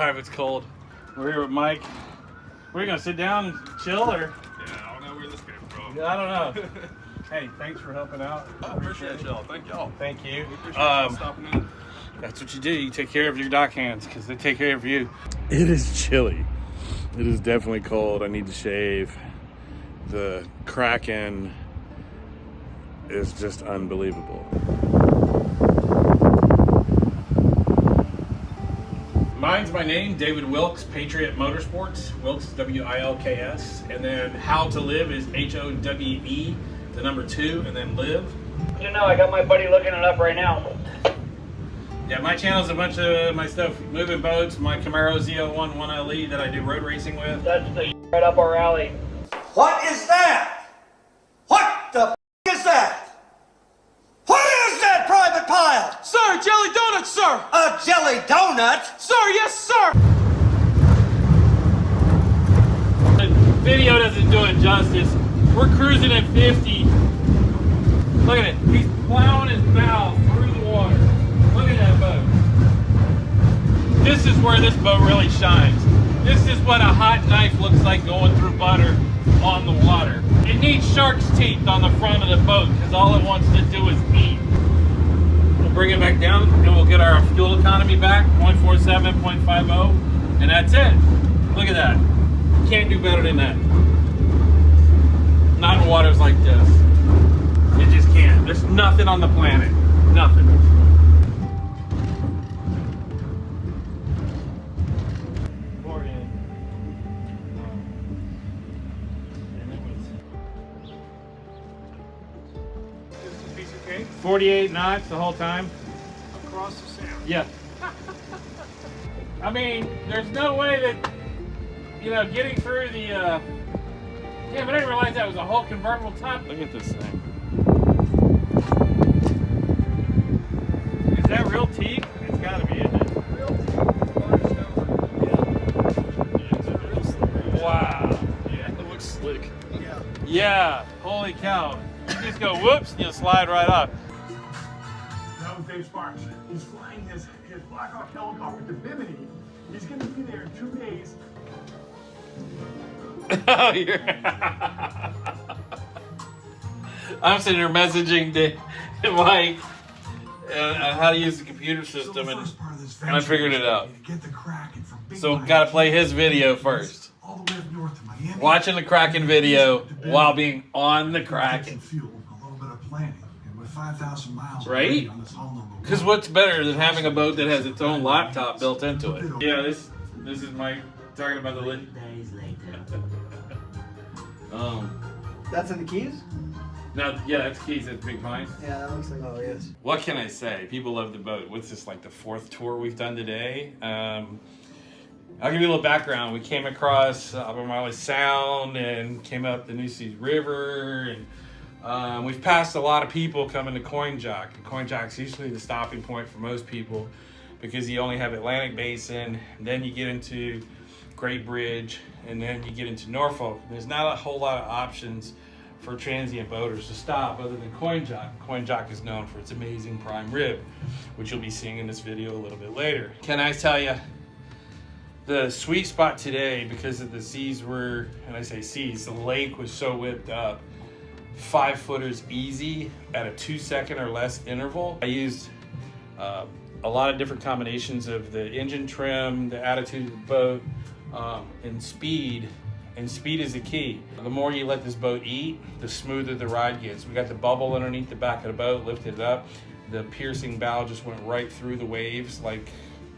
Sorry if it's cold. We're here with Mike. We're gonna sit down and chill, or? Yeah, I don't know where this came from. I don't know. Hey, thanks for helping out. Oh, appreciate y'all. Thank y'all. Thank you. We appreciate y'all stopping in. That's what you do. You take care of your dock hands because they take care of you. It is chilly. It is definitely cold. I need to shave. The Kraken is just unbelievable. Mine's my name, David Wilkes, Patriot Motorsports. Wilkes is W-I-L-K-S. And then How to Live is H-O-W-E, the number 2, and then live. You know, I got my buddy looking it up right now. Yeah, my channel's a bunch of my stuff, moving boats, my Camaro Z01 1LE that I do road racing with. That's the right up our alley. What is that? What the is that? What is that, Private Pile? Sir, jelly donuts, sir! A jelly donut? Sir, yes, sir! The video doesn't do it justice. We're cruising at 50. Look at it. He's plowing his bow through the water. Look at that boat. This is where this boat really shines. This is what a hot knife looks like going through butter on the water. It needs shark's teeth on the front of the boat because all it wants to do is eat. We'll bring it back down and we'll get our fuel economy back, 0.47, 0.50, and that's it. Look at that. Can't do better than that. Not in waters like this. It just can't. There's nothing on the planet. Nothing. Just a piece of cake 48 knots the whole time. across the sound. Yeah. I mean, there's no way that, you know, getting through the, yeah, but I didn't realize that was a whole convertible top. Look at this thing. Is that real teak? It's gotta be, isn't it? Real varnished over. Yeah, it's a real slippery. Wow. Yeah, it looks slick. Yeah. Yeah, holy cow. You just go whoops and you'll slide right off. That was Dave Sparks. He's flying his Black Hawk helicopter to Bimini. He's going to be there in 2 days. Oh, you're... I'm sitting here messaging Mike how to use the computer system, and I figured it out. Get the Kraken from Big So Miami, got to play his video first. all the way up north to Miami. Watching the Kraken video while being on the Kraken. Fuel, a little bit of planning, and with 5,000 miles Right? already on this all-number Because what's better than having a boat that has its own laptop built into it? Yeah, this is Mike talking about the lid. That's in the Keys? No, yeah, that's Keys at Big Pine. Yeah, that looks like, oh, yes. What can I say? People love the boat. What's this, like the 4th tour we've done today? I'll give you a little background. We came across Albemarle Sound and came up the Nueces River, and we've passed a lot of people coming to Coin Jock. And Coin Jock's usually the stopping point for most people because you only have Atlantic Basin, and then you get into Great Bridge, and then you get into Norfolk. There's not a whole lot of options for transient boaters to stop other than Coin Jock. Coin Jock is known for its amazing prime rib, which you'll be seeing in this video a little bit later. Can I tell you, the sweet spot today, because of the seas were, and I say seas, the lake was so whipped up, 5-footers easy at a 2-second or less interval. I used a lot of different combinations of the engine trim, the attitude of the boat, and speed. And speed is the key. The more you let this boat eat, the smoother the ride gets. We got the bubble underneath the back of the boat, lifted it up. The piercing bow just went right through the waves like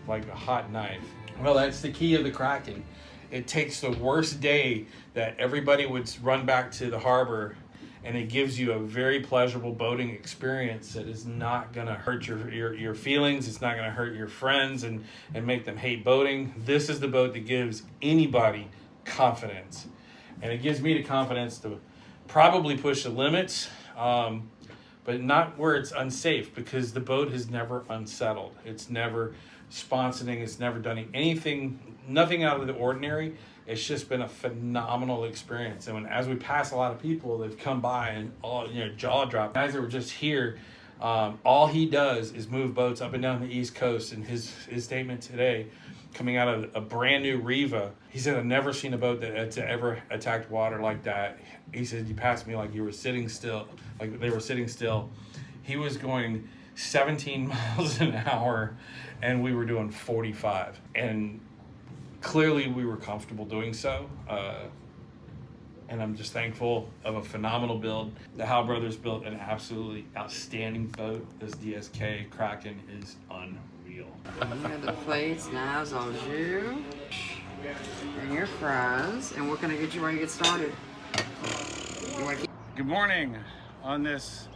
a hot knife. Well, that's the key of the Kraken. It takes the worst day that everybody would run back to the harbor, and it gives you a very pleasurable boating experience that is not gonna hurt your feelings. It's not gonna hurt your friends and make them hate boating. This is the boat that gives anybody confidence, and it gives me the confidence to probably push the limits, but not where it's unsafe, because the boat has never unsettled. It's never sponsoring, it's never done anything, nothing out of the ordinary. It's just been a phenomenal experience. And as we pass a lot of people, they've come by and all, jaw drop. Guys that were just here, all he does is move boats up and down the East Coast. And his statement today coming out of a brand new Riva. He said, I've never seen a boat that's ever attacked water like that. He said, you passed me like you were sitting still, like they were sitting still. He was going 17 miles an hour and we were doing 45. And clearly we were comfortable doing so. And I'm just thankful of a phenomenal build. The Howe Brothers built an absolutely outstanding boat. This DSK Kraken is unreal. You have the plates, knives, au jus, and your fries, and we're gonna get you ready to get started. Good morning on this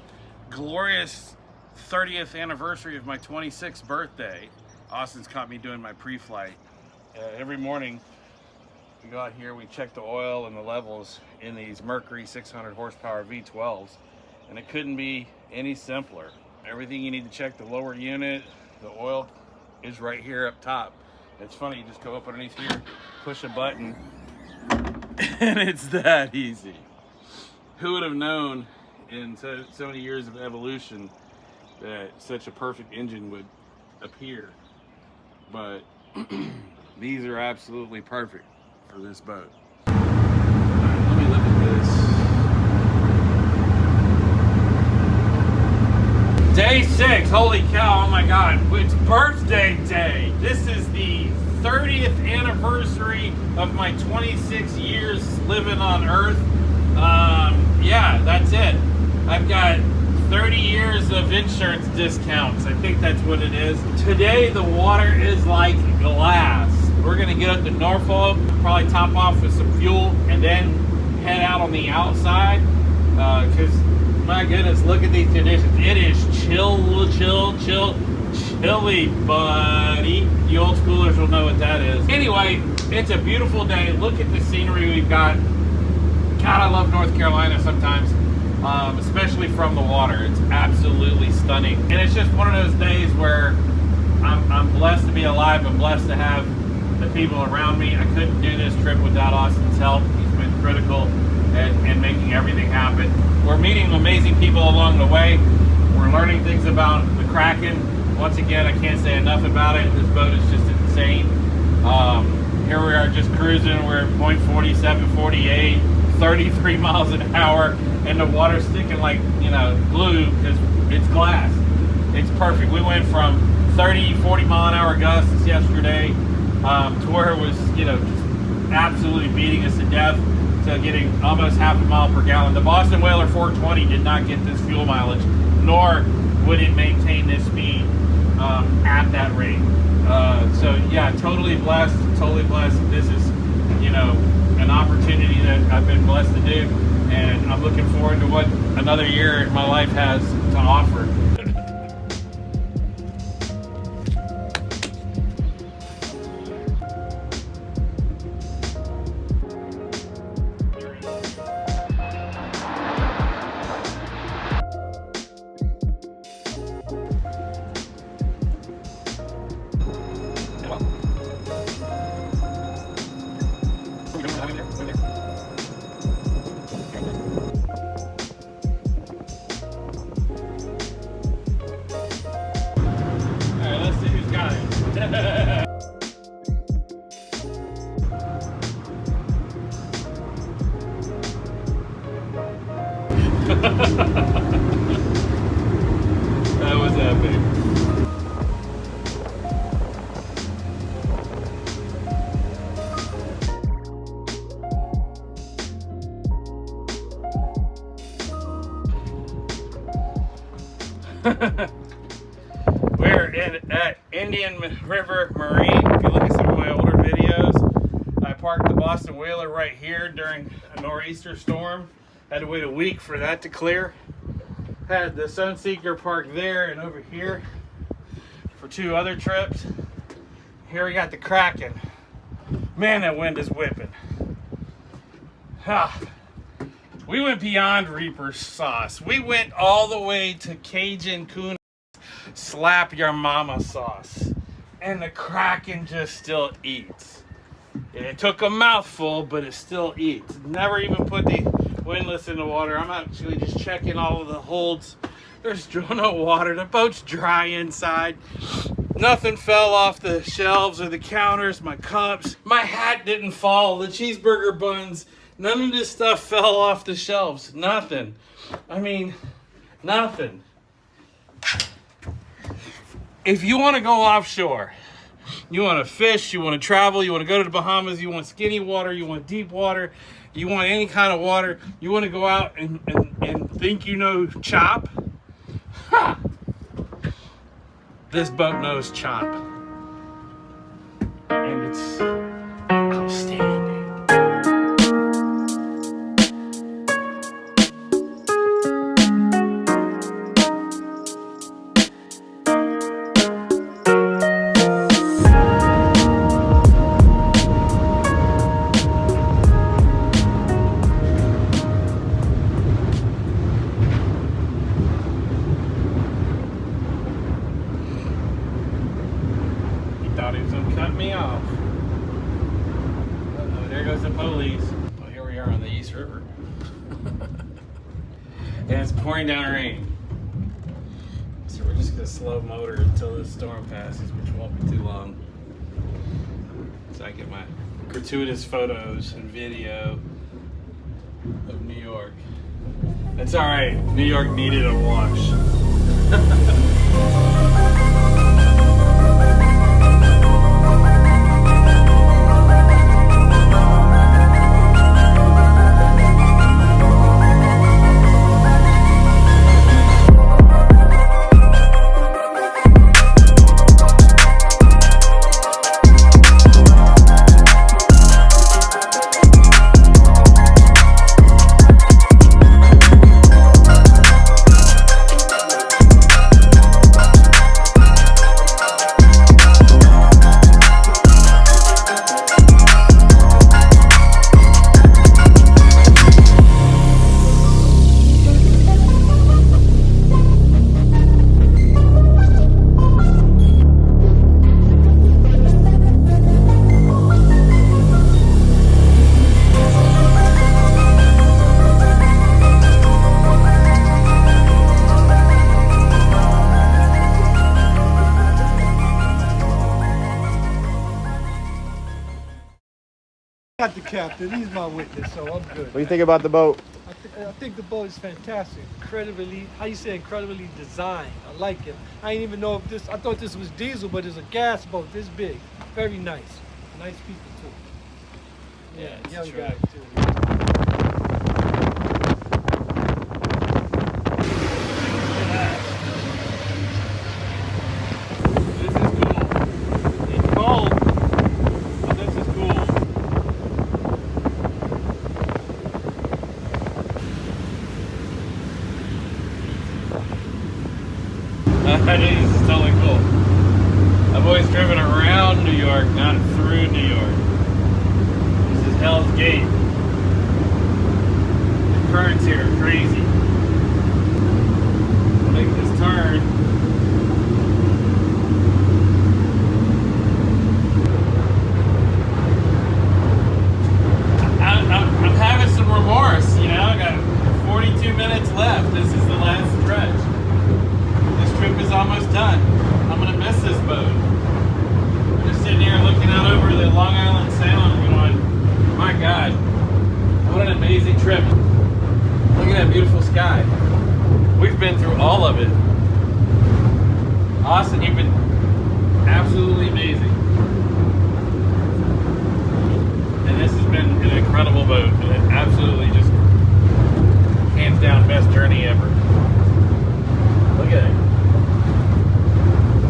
glorious 30th anniversary of my 26th birthday. Austin's caught me doing my pre-flight. Every morning we go out here, we check the oil and the levels in these Mercury 600 horsepower V12s, and it couldn't be any simpler. Everything you need to check, the lower unit, the oil is right here up top. It's funny, you just go up underneath here, push a button, and it's that easy. Who would have known in so many years of evolution that such a perfect engine would appear? But these are absolutely perfect for this boat. All right, let me look at this. Day 6, holy cow, oh my God, it's birthday day. This is the 30th anniversary of my 26 years living on Earth. Yeah, that's it. I've got 30 years of insurance discounts. I think that's what it is. Today, the water is like glass. We're gonna get up to Norfolk, probably top off with some fuel, and then head out on the outside. Cause my goodness, look at these conditions. It is chilly, buddy. The old schoolers will know what that is. Anyway, it's a beautiful day. Look at the scenery we've got. God, I love North Carolina sometimes, especially from the water. It's absolutely stunning. And it's just one of those days where I'm blessed to be alive. I'm blessed to have the people around me. I couldn't do this trip without Austin's help. He's been critical in making everything happen. We're meeting amazing people along the way. We're learning things about the Kraken. Once again, I can't say enough about it. This boat is just insane. Here we are just cruising. We're at 0.4748, 33 miles an hour, and the water's sticking like, you know, glue because it's glass. It's perfect. We went from 30, 40 mile an hour gusts yesterday to where it was, you know, just absolutely beating us to death, to getting almost half a mile per gallon. The Boston Whaler 420 did not get this fuel mileage, nor would it maintain this speed at that rate. So yeah, totally blessed. This is, you know, an opportunity that I've been blessed to do, and I'm looking forward to what another year in my life has to offer. That was epic. We're at Indian River Marine. If you look at some of my older videos, I parked the Boston Whaler right here during a nor'easter storm. Had to wait a week for that to clear. Had the Sunseeker parked there and over here for 2 other trips. Here we got the Kraken. Man, that wind is whipping. We went beyond Reaper sauce. We went all the way to Cajun Coon slap your mama sauce. And the Kraken just still eats. It took a mouthful, but it still eats. Never even put the windlass in the water. I'm actually just checking all of the holds. There's no water. The boat's dry inside. Nothing fell off the shelves or the counters, my cups. My hat didn't fall, the cheeseburger buns. None of this stuff fell off the shelves. Nothing. I mean, nothing. If you want to go offshore, you want to fish, you want to travel, you want to go to the Bahamas, you want skinny water, you want deep water, you want any kind of water, you want to go out and think you know chop, ha! This boat knows chop. And it's outstanding. Thought he was gonna cut me off. Uh-oh, there goes the police. Well, here we are on the East River. And it's pouring down rain. So we're just gonna slow motor until the storm passes, which won't be too long. So I get my gratuitous photos and video of New York. That's alright, New York needed a wash. Got the captain. He's my witness, so I'm good. What do you think about the boat? I think the boat is fantastic. Incredibly, how you say incredibly designed. I like it. I didn't even know if this, I thought this was diesel, but it's a gas boat this big. Very nice. Nice people too. Yeah, young true. guy too. This is cool. It's cold, but this is cool. This is totally cool. I've always driven around New York, not through New York. This is Hell's Gate. The currents here are crazy. Make this turn. I'm having some remorse, you know. I got 42 minutes left. This is the last stretch. This trip is almost done. I'm gonna miss this boat. I'm just sitting here looking out over the Long Island Sound going, my God, what an amazing trip. Look at that beautiful sky. We've been through all of it. Austin, you've been absolutely amazing. And this has been an incredible boat. And absolutely just hands down best journey ever. Look at it.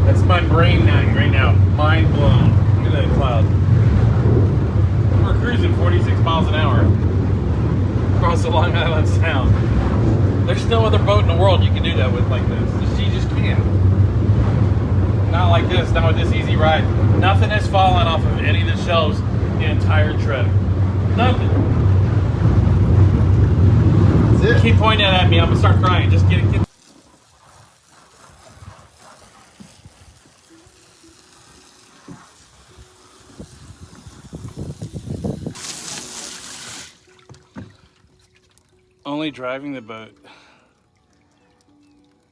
That's my brain right now. Mind blown. Look at that cloud. We're cruising 46 miles an hour across the Long Island Sound. There's no other boat in the world you can do that with like this. You just can't. Not like this, not with this easy ride. Nothing has fallen off of any of the shelves the entire trip. Nothing. That's it. Keep pointing that at me, I'm gonna start crying. Just get it. Only driving the boat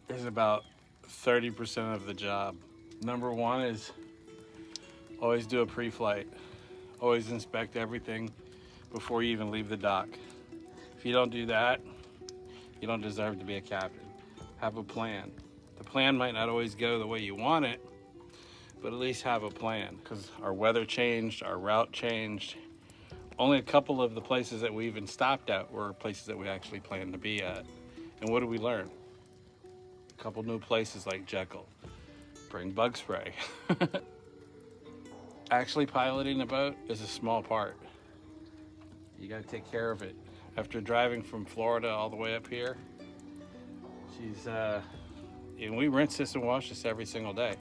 is about 30% of the job. Number one is always do a pre-flight. Always inspect everything before you even leave the dock. If you don't do that, you don't deserve to be a captain. Have a plan. The plan might not always go the way you want it, but at least have a plan, because our weather changed, our route changed. Only a couple of the places that we even stopped at were places that we actually planned to be at. And what did we learn? A couple new places like Jekyll. Bring bug spray. Actually piloting a boat is a small part. You gotta take care of it. After driving from Florida all the way up here, and we rinse this and wash this every single day,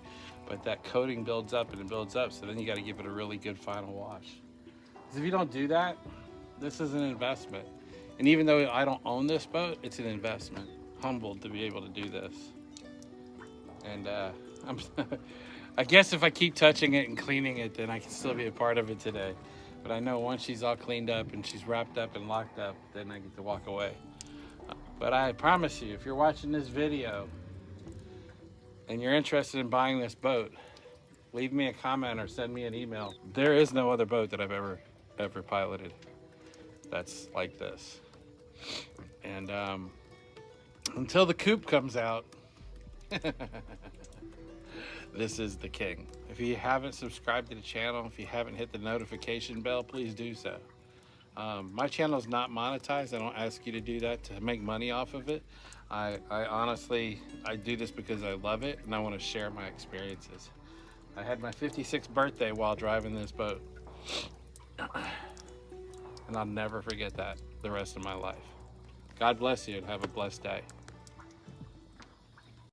but that coating builds up and it builds up, so then you gotta give it a really good final wash. Because if you don't do that, this is an investment. And even though I don't own this boat, it's an investment. Humbled to be able to do this. And I guess if I keep touching it and cleaning it, then I can still be a part of it today. But I know once she's all cleaned up and she's wrapped up and locked up, then I get to walk away. But I promise you, if you're watching this video and you're interested in buying this boat, leave me a comment or send me an email. There is no other boat that I've ever piloted that's like this. And until the coupe comes out, this is the king. If you haven't subscribed to the channel, if you haven't hit the notification bell, please do so. My channel is not monetized. I don't ask you to do that to make money off of it. I honestly do this because I love it and I want to share my experiences. I had my 56th birthday while driving this boat. And I'll never forget that the rest of my life. God bless you and have a blessed day.